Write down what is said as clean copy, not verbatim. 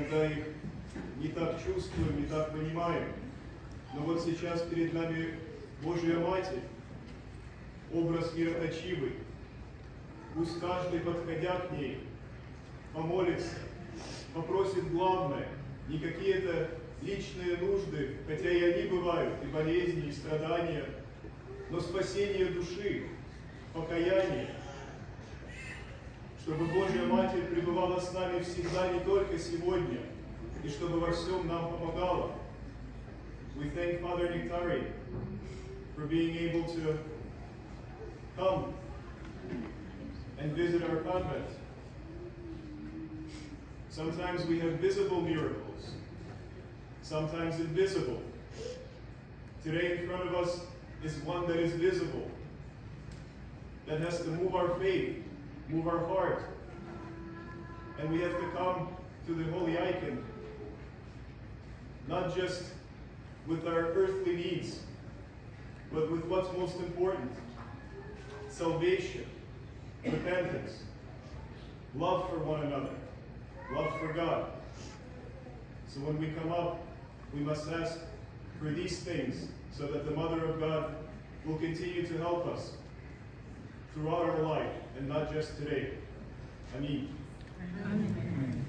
иногда их не так чувствуем, не так понимаем. Но вот сейчас перед нами Божья Матерь, образ мироточивый. Пусть каждый, подходя к ней, помолится, попросит главное, не какие-то личные нужды, хотя и они бывают, и болезни, и страдания, но спасение души, покаяние, чтобы Божья Матерь пребывала с нами всегда, не только сегодня, и чтобы во всем нам помогала. We thank Father Nectari for being able to come and visit our convent. Sometimes we have visible miracles, sometimes invisible. Today in front of us is one that is visible, that has to move our faith, move our heart. And we have to come to the holy icon, not just with our earthly needs, but with what's most important: salvation, repentance, love for one another, love for God. So when we come up, we must ask for these things so that the Mother of God will continue to help us throughout our life and not just today. Amen. Amen.